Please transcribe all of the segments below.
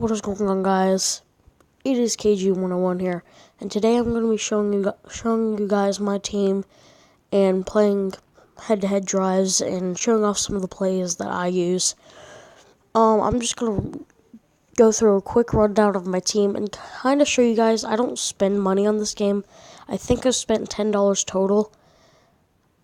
What is going on, guys? It is KG101 here, and today I'm going to be showing you guys my team and playing head-to-head drives and showing off some of the plays that I use. I'm just going to go through a quick rundown of my team and kind of show you guys I don't spend money on this game. I think I've spent $10 total,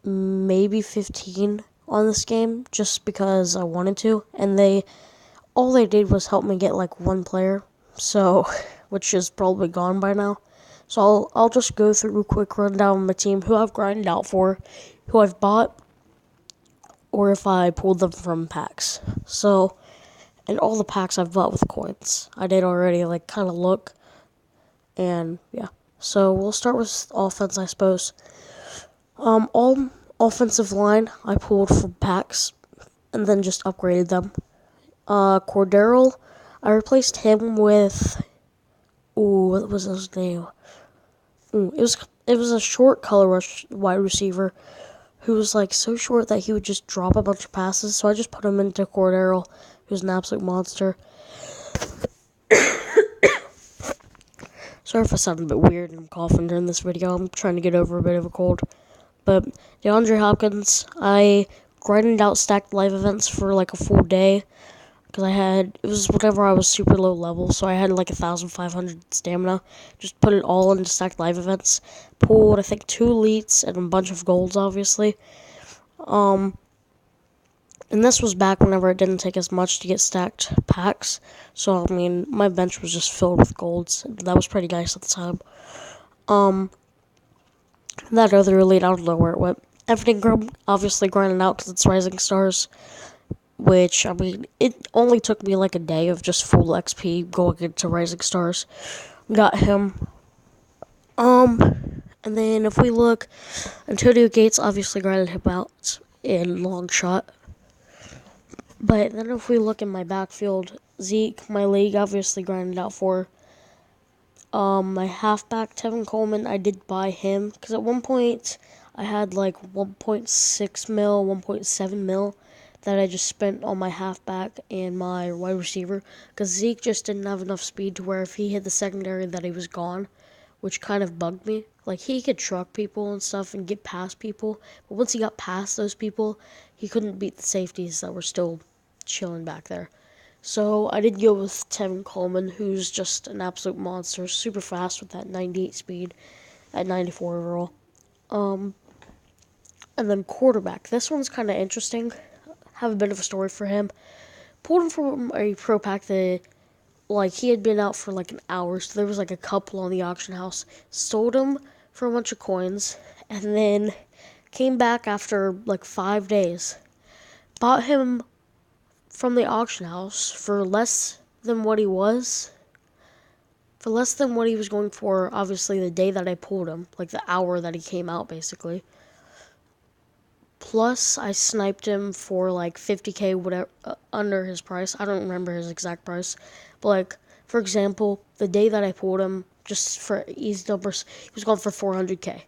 maybe 15 on this game just because I wanted to, and all they did was help me get like one player, so which is probably gone by now. So I'll just go through a quick rundown of my team, who I've grinded out for, who I've bought, or if I pulled them from packs. So, and all the packs I've bought with coins. I did already kind of look, and yeah. So we'll start with offense, I suppose. All offensive line I pulled from packs, and then just upgraded them. Cordero, I replaced him with, what was his name? It was a short color rush wide receiver who was so short that he would just drop a bunch of passes. So I just put him into Cordero, who's an absolute monster. Sorry if I sound a bit weird and I'm coughing during this video. I'm trying to get over a bit of a cold. But DeAndre Hopkins, I grinded out stacked live events for a full day. Because it was whenever I was super low level, so I had 1,500 stamina. Just put it all into stacked live events. Pulled, I think, 2 elites and a bunch of golds, obviously. And this was back whenever it didn't take as much to get stacked packs. So, I mean, my bench was just filled with golds. That was pretty nice at the time. That other elite, I don't know where it went. Everything obviously grinded out because it's Rising Stars. Which, I mean, it only took me a day of just full XP going into Rising Stars. Got him. And then if we look, Antonio Gates obviously grinded him out in long shot. But then if we look in my backfield, Zeke, my league, obviously grinded out for. My halfback, Tevin Coleman, I did buy him. Because at one point, I had 1.6 mil, 1.7 mil. That I just spent on my halfback and my wide receiver, because Zeke just didn't have enough speed to where if he hit the secondary that he was gone, which kind of bugged me. He could truck people and stuff and get past people, but once he got past those people, he couldn't beat the safeties that were still chilling back there. So I did go with Tevin Coleman, who's just an absolute monster, super fast with that 98 speed at 94 overall. And then quarterback. This one's kind of interesting. Have a bit of a story for him. Pulled him from a pro pack that, he had been out for an hour, so there was a couple on the auction house. Sold him for a bunch of coins, and then came back after 5 days. Bought him from the auction house for less than what he was. For less than what he was going for, obviously, the day that I pulled him. The hour that he came out, basically. Plus, I sniped him for 50k, whatever, under his price. I don't remember his exact price. But, for example, the day that I pulled him, just for easy numbers, he was going for 400k.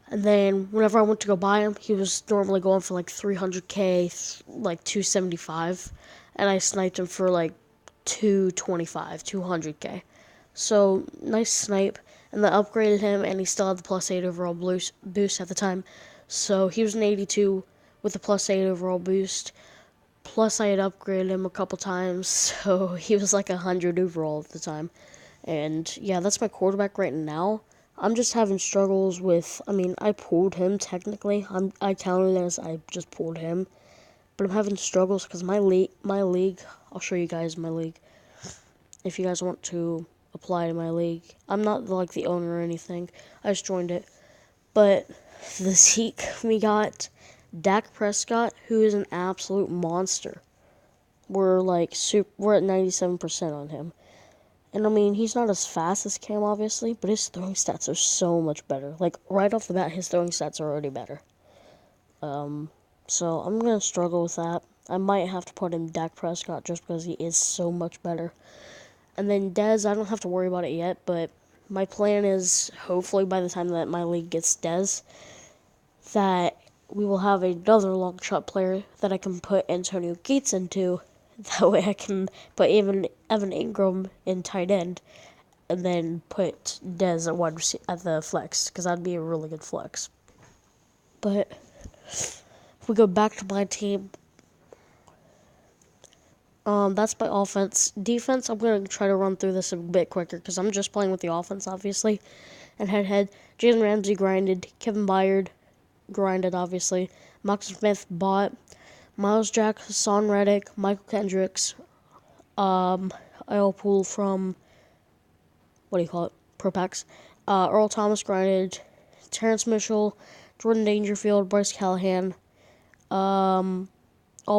And then, whenever I went to go buy him, he was normally going for 300k, 275. And I sniped him for 225, 200k. So, nice snipe. And then upgraded him, and he still had the +8 overall boost at the time. So he was an 82 with a +8 overall boost. Plus I had upgraded him a couple times, so he was 100 overall at the time. And yeah, that's my quarterback right now. I'm just having struggles with, I pulled him technically. I counted as I just pulled him. But I'm having struggles because my league, I'll show you guys my league. If you guys want to apply to my league. I'm not the owner or anything. I just joined it. But the Zeke, we got Dak Prescott, who is an absolute monster. We're at 97% on him. And he's not as fast as Cam, obviously, but his throwing stats are so much better. Right off the bat, his throwing stats are already better. So I'm going to struggle with that. I might have to put in Dak Prescott just because he is so much better. And then Dez, I don't have to worry about it yet, but my plan is, hopefully by the time that my league gets Dez, that we will have another long shot player that I can put Antonio Gates into, That way I can put even Evan Ingram in tight end, and then put Dez at at the flex, because that'd be a really good flex. But if we go back to my team, that's my offense. Defense, I'm going to try to run through this a bit quicker because I'm just playing with the offense, obviously. And head, Jalen Ramsey grinded. Kevin Byard grinded, obviously. Max Smith bought. Miles Jack, Son Reddick, Michael Kendricks. I all pull from, Pro Packs. Earl Thomas grinded. Terrence Mitchell, Jordan Dangerfield, Bryce Callahan. All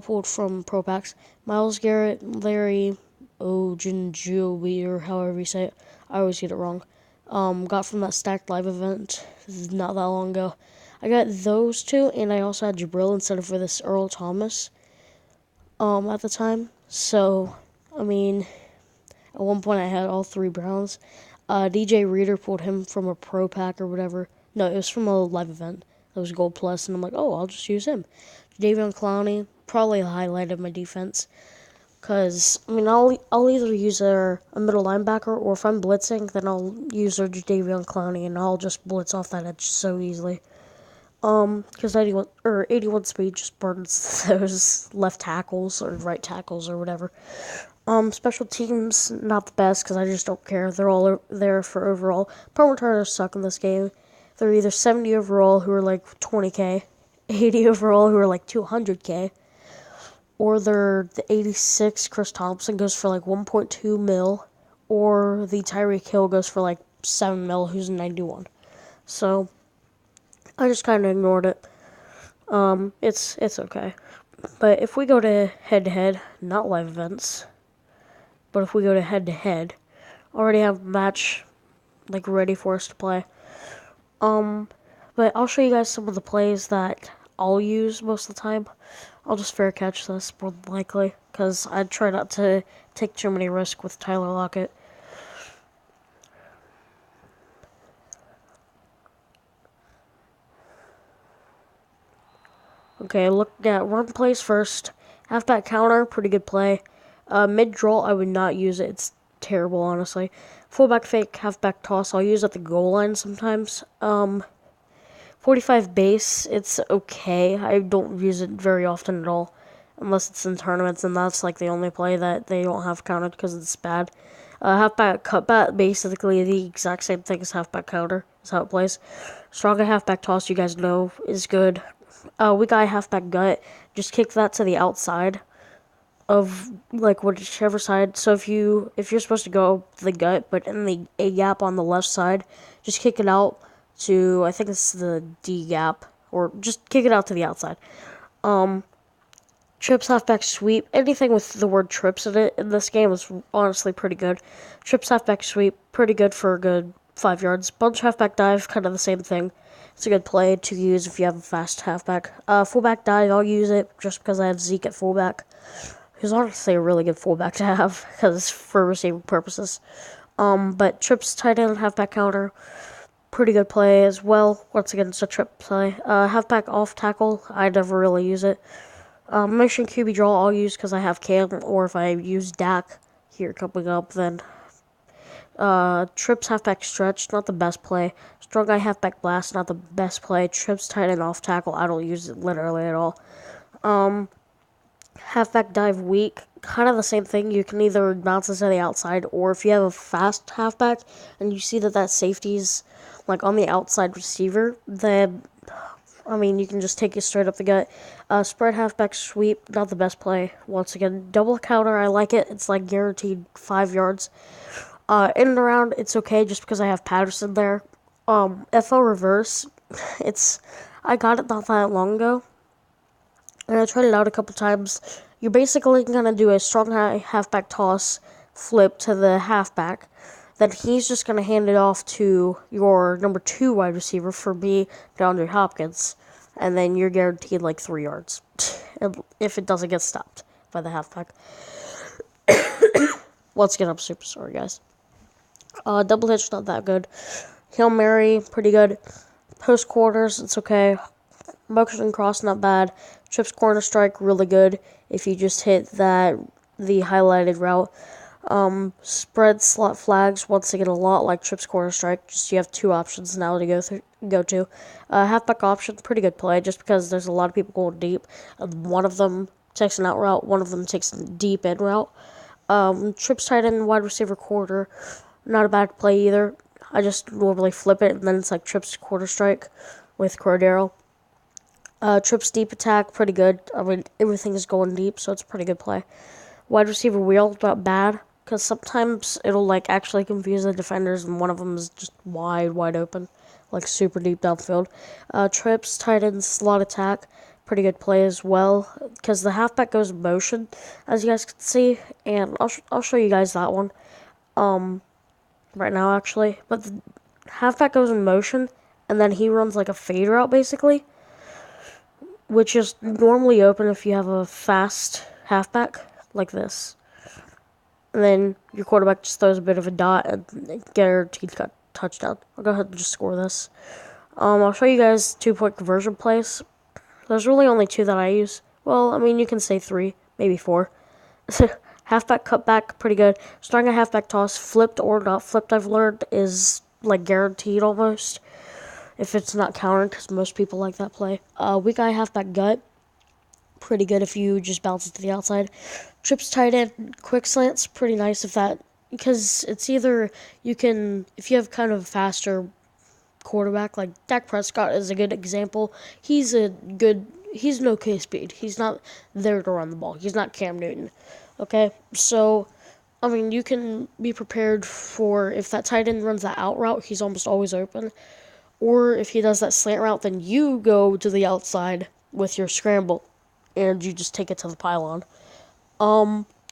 pulled from Pro Packs. Miles Garrett, Larry Ogunjobi, or however you say it. I always get it wrong. Got from that Stacked Live event not that long ago. I got those two, and I also had Jabril instead of for this Earl Thomas at the time. So, I mean, at one point I had all three Browns. DJ Reader pulled him from a Pro Pack or whatever. No, it was from a live event. It was Gold Plus, and I'm like, oh, I'll just use him. Davion Clowney, probably a highlight of my defense. Because, I mean, I'll either use a middle linebacker, or if I'm blitzing, then I'll use a Davion Clowney, and I'll just blitz off that edge so easily. Because 81 speed just burns those left tackles, or right tackles, or whatever. Special teams, not the best, because I just don't care. They're all there for overall. Punt returners suck in this game. They're either 70 overall, who are like 20k, 80 overall, who are like 200k, or they're the 86 Chris Thompson goes for like 1.2 mil, or the Tyreek Hill goes for like 7 mil, who's 91. So, I just kind of ignored it. It's okay. But if we go to head-to-head, not live events, but if we go to head-to-head, I already have a match, like, ready for us to play. But I'll show you guys some of the plays that I'll use most of the time. I'll just fair catch this, more than likely, because I try not to take too many risks with Tyler Lockett. Okay, look at run plays first. Halfback counter, pretty good play. Mid-draw, I would not use it. It's terrible, honestly. Fullback fake, halfback toss, I'll use at the goal line sometimes. 45 base, it's okay. I don't use it very often at all, unless it's in tournaments, and that's like the only play that they don't have counted because it's bad. Halfback cutback, basically the exact same thing as halfback counter, is how it plays. Stronger halfback toss, you guys know, is good. Weak eye halfback gut, just kick that to the outside of like whichever side. So if you're supposed to go the gut, but in the A gap on the left side, just kick it out to, I think it's the D gap, or just kick it out to the outside. Trips halfback sweep, anything with the word trips in it in this game is honestly pretty good. Trips halfback sweep, pretty good for a good 5 yards. Bunch halfback dive, kind of the same thing. It's a good play to use if you have a fast halfback. Fullback dive, I'll use it just because I have Zeke at fullback. He's honestly a really good fullback to have, because for receiving purposes. But trips tight end halfback counter, pretty good play as well. Once again, it's a trip play. Halfback off tackle, I never really use it. Mission QB draw, I'll use because I have Cam, or if I use Dak here coming up, then trips halfback stretch, not the best play. Strong guy halfback blast, not the best play. Trips tight end off tackle, I don't use it literally at all. Halfback dive weak, kind of the same thing. You can either bounce it to the outside, or if you have a fast halfback and you see that safety's like on the outside receiver, then I mean, you can just take it straight up the gut. Spread halfback sweep, not the best play. Once again, double counter, I like it. It's like guaranteed 5 yards. In and around, it's okay just because I have Patterson there. FO reverse, I got it not that long ago, and I tried it out a couple times. You're basically going to do a strong halfback toss, flip to the halfback. Then he's just going to hand it off to your number 2 wide receiver, for me, DeAndre Hopkins. And then you're guaranteed like 3 yards, if it doesn't get stopped by the halfback. Once again, I'm super sorry, guys. Double hitch, not that good. Hail Mary, pretty good. Post quarters, it's okay. Motion cross, not bad. Trips corner strike, really good. If you just hit that the highlighted route. Spread slot flags once again a lot like trips corner strike. Just you have two options now to go to. Halfback option, pretty good play just because there's a lot of people going deep. One of them takes an out route, one of them takes a deep in route. Trips tight end wide receiver quarter, not a bad play either. I just normally flip it and then it's like trips quarter strike with Cordero. Trips deep attack, pretty good. I mean, everything is going deep, so it's a pretty good play. Wide receiver wheel, not bad, because sometimes it'll like actually confuse the defenders, and one of them is just wide open, like super deep downfield. Trips, tight end, slot attack, pretty good play as well, because the halfback goes in motion, as you guys can see, and I'll show you guys that one, right now actually. But the halfback goes in motion, and then he runs like a fade route basically, which is normally open if you have a fast halfback like this. And then your quarterback just throws a bit of a dot and guaranteed touchdown. I'll go ahead and just score this. I'll show you guys 2-point conversion plays. There's really only 2 that I use. Well, I mean, you can say 3, maybe 4. Halfback cutback, pretty good. Starting a halfback toss, flipped or not flipped, I've learned, is like guaranteed almost. If it's not countered, because most people like that play. Weak eye halfback gut, pretty good if you just bounce it to the outside. Trips tight end, quick slants, pretty nice if that, because it's either you can, if you have kind of faster quarterback, like Dak Prescott is a good example. He's an okay speed. He's not there to run the ball. He's not Cam Newton. Okay, so I mean, you can be prepared for if that tight end runs that out route, he's almost always open. Or if he does that slant route, then you go to the outside with your scramble, and you just take it to the pylon.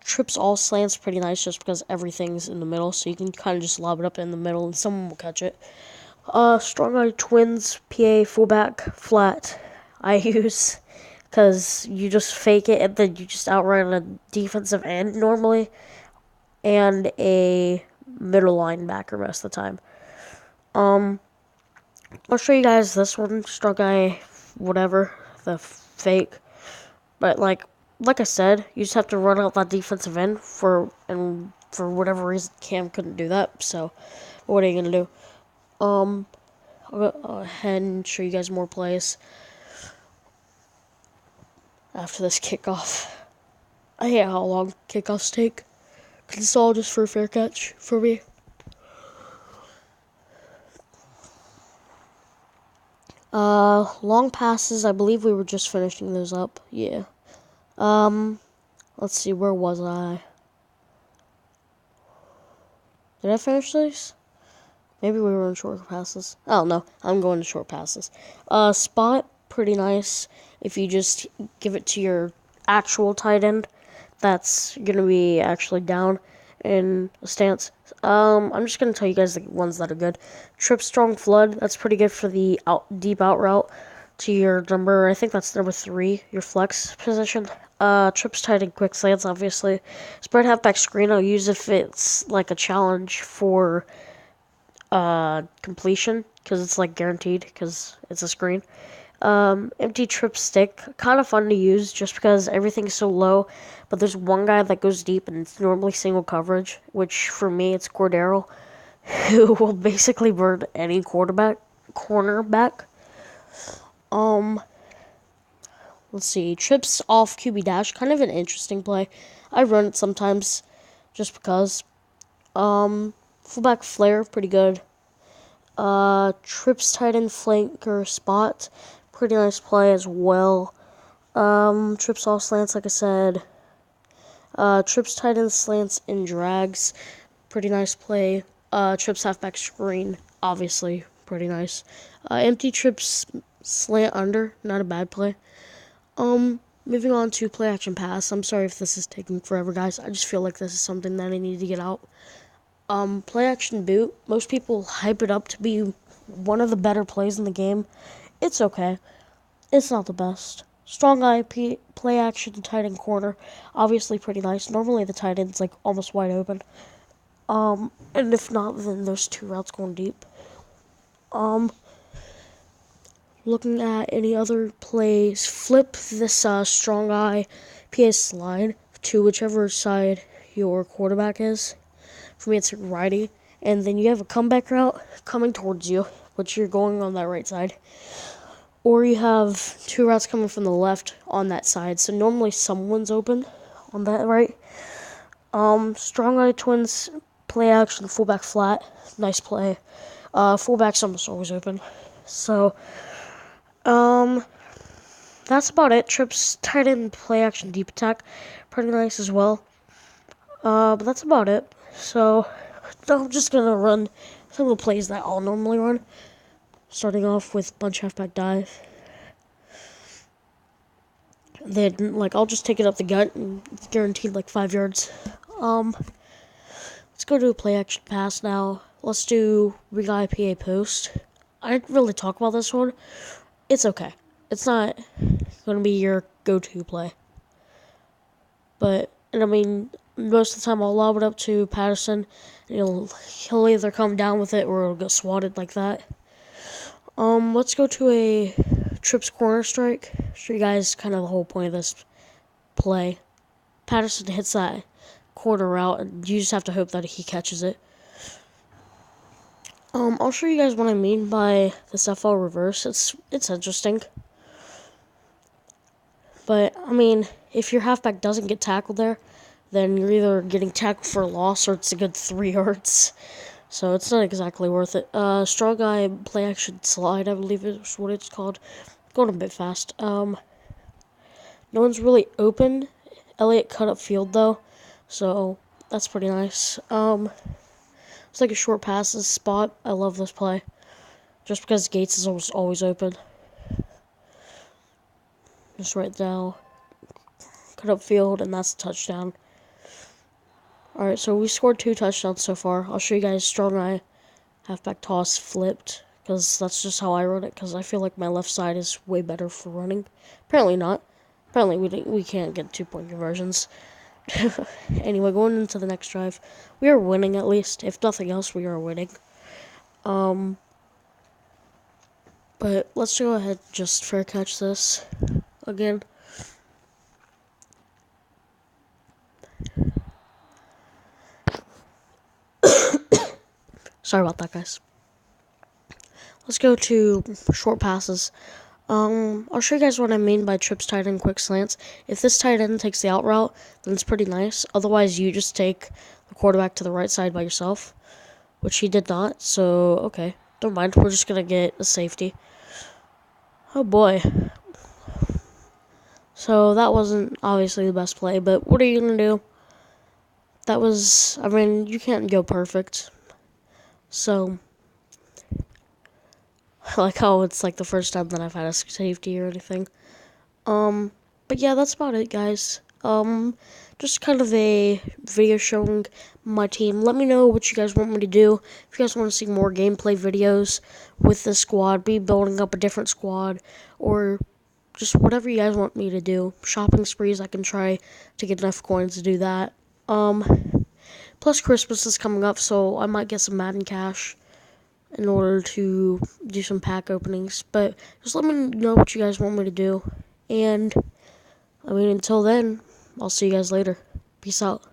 Trips all slants pretty nice just because everything's in the middle, so you can kind of just lob it up in the middle and someone will catch it. Strong eye twins, PA fullback flat, I use because you just fake it and then you just outrun a defensive end normally and a middle linebacker most of the time. I'll show you guys this one, strong eye, whatever, the fake. But like I said, you just have to run out that defensive end for whatever reason Cam couldn't do that. So what are you gonna do? I'll go ahead and show you guys more plays after this kickoff. I hate how long kickoffs take, because it's all just for a fair catch for me. Long passes, I believe we were just finishing those up. Yeah. Let's see, where was I? Did I finish these? Maybe we were in short passes. Oh, no, I'm going to short passes. Spot, pretty nice. If you just give it to your actual tight end, that's going to be actually down in a stance. I'm just going to tell you guys the ones that are good. Trip strong flood, that's pretty good for the deep out route to your number, I think that's number 3, your flex position. Trips tight and quick slants, obviously. Spread halfback screen I'll use if it's like a challenge for completion, because it's like guaranteed, because it's a screen. Empty trip stick, kind of fun to use just because everything's so low, but there's one guy that goes deep and it's normally single coverage, which for me it's Cordero, who will basically burn any cornerback. Let's see, trips off QB dash, kind of an interesting play. I run it sometimes, just because. Fullback flare, pretty good. Trips tight end flanker spot, pretty nice play as well. Trips off slants, like I said. Trips tight end slants and drags, pretty nice play. Trips halfback screen, obviously, pretty nice. Empty trips slant under, not a bad play. Moving on to play action pass. I'm sorry if this is taking forever, guys. I just feel like this is something that I need to get out. Play action boot. Most people hype it up to be one of the better plays in the game. It's okay. It's not the best. Strong eye, play action, tight end corner. Obviously pretty nice. Normally the tight end's like almost wide open. And if not, then there's 2 routes going deep. Looking at any other plays, flip this strong eye PA slide to whichever side your quarterback is. For me, it's righty. And then you have a comeback route coming towards you, which you're going on that right side. Or you have two routes coming from the left on that side. So normally someone's open on that right. Strong eye twins, play action, fullback flat. Nice play. Fullback's almost always open. So, that's about it. Trips, tight end, play action, deep attack. Pretty nice as well. But that's about it. So, I'm just gonna run some of the plays that I'll normally run. Starting off with bunch halfback dive. Then, I'll just take it up the gut and it's guaranteed 5 yards. Let's go to a play action pass now. Let's do rig IPA post. I didn't really talk about this one. It's okay. It's not going to be your go-to play. But, most of the time I'll lob it up to Patterson. And he'll either come down with it or it'll get swatted like that. Let's go to a trips corner strike. Show you guys kind of the whole point of this play. Patterson hits that corner route, and you just have to hope that he catches it. I'll show you guys what I mean by this FL reverse. It's interesting. But, if your halfback doesn't get tackled there, then you're either getting tackled for a loss or it's a good 3 yards. So it's not exactly worth it. Strong guy play action slide, I believe is what it's called. Going a bit fast. No one's really open. Elliott cut up field though, so that's pretty nice. It's like a short passes spot. I love this play, just because Gates is almost always open. Just right now, cut up field, and that's a touchdown. Alright, so we scored 2 touchdowns so far. I'll show you guys strong eye, halfback toss flipped, because that's just how I run it, because I feel like my left side is way better for running. Apparently not. Apparently we can't get 2-point conversions. Anyway, going into the next drive, we are winning at least. If nothing else, we are winning. But let's go ahead and just fair catch this again. Sorry about that, guys. Let's go to short passes. I'll show you guys what I mean by trips, tight end, quick slants. If this tight end takes the out route, then it's pretty nice. Otherwise, you just take the quarterback to the right side by yourself, which he did not. So, okay, don't mind. We're just going to get a safety. Oh, boy. So, that wasn't obviously the best play, but what are you going to do? That was, you can't go perfect. So, I like how it's the first time that I've had a safety or anything. But yeah, that's about it, guys. Just kind of a video showing my team. Let me know what you guys want me to do. If you guys want to see more gameplay videos with this squad, be building up a different squad, or just whatever you guys want me to do. Shopping sprees, I can try to get enough coins to do that. Plus Christmas is coming up, so I might get some Madden cash in order to do some pack openings. But just let me know what you guys want me to do. And, until then, I'll see you guys later. Peace out.